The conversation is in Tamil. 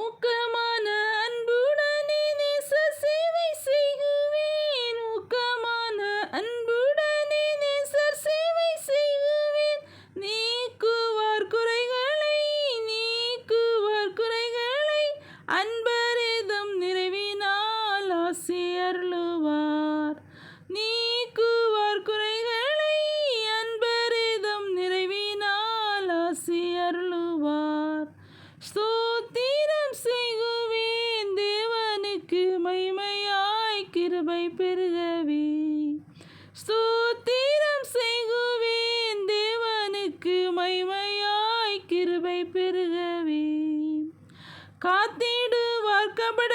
ஊக்கமான அன்புடனே நேச சேவை செய்குவேன். ஊக்கமான அன்புடனே நேசர் சேவை செய்குவேன். நீக்குவார் குறைகளை, நீக்குவார் குறைகளை, அன்பரிதம் நிறைவினால் ஆசி அருளுவார். நீக்குவார் குறைகளை, அன்பரிதம் நிறைவினால் ஆசி அருளுவார். ஸ்தோத்திரம் செய்குவேன் தேவனுக்கு மகிமையாய் கிருபை பெருகவே. ஸ்தோத்திரம் செய்குவேன் தேவனுக்கு மகிமையாய் கிருபை பெருகவே. காத்திடுவார் கபட